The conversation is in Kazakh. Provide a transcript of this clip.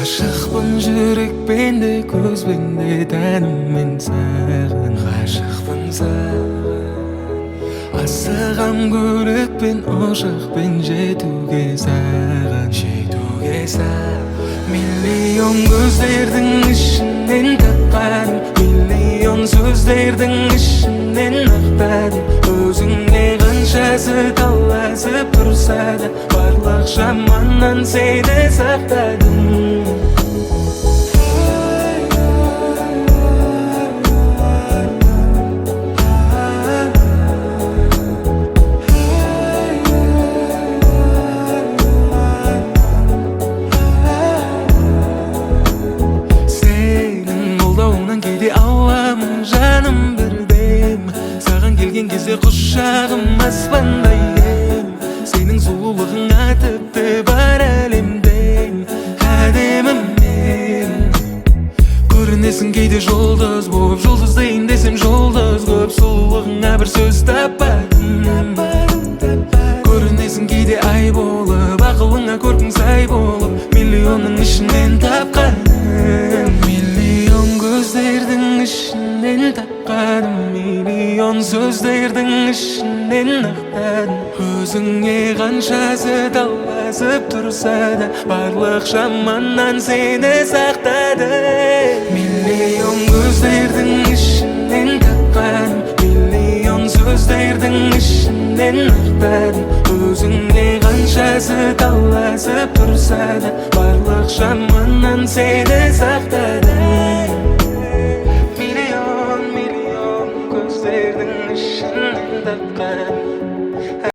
Ғашықпын жүрекпен де көзбен де тәніммен саған ғашықпын саған асығам көлікпен ұшақпен жетуге саған миллион көздердің ішінен тапқаным миллион сөздердің ішінен ақтадым өзіңе қаншасы таласып тұрса да барлық жаманнан сені сақтадым кейде ауамын жаным бірдем саған келген кезде құшағым аспандай кең сенің сұлулығыңа тіпті бар әлемден әдемім мен көрінесің кейде жұлдыз болып жұлдыздайын десем жұлдыз көп сұлулығыңа бір сөз таппадым көрінесің кейде ай болып ақылыңа көркің сай болып миллионның ішінен тапқаным көздердің ішінен тапқаным миллион сөздердің ішінен ақтадым өзіңе қаншасы таласып тұрса да барлық жаманнан сені сақтадым миллион көздердің ішінен тапқаным миллион сөздердің ішінен ақтадым өзіңе қаншасы таласып тұрса да барлық жаманнан сені сақтадым көздердің ішінен тапқан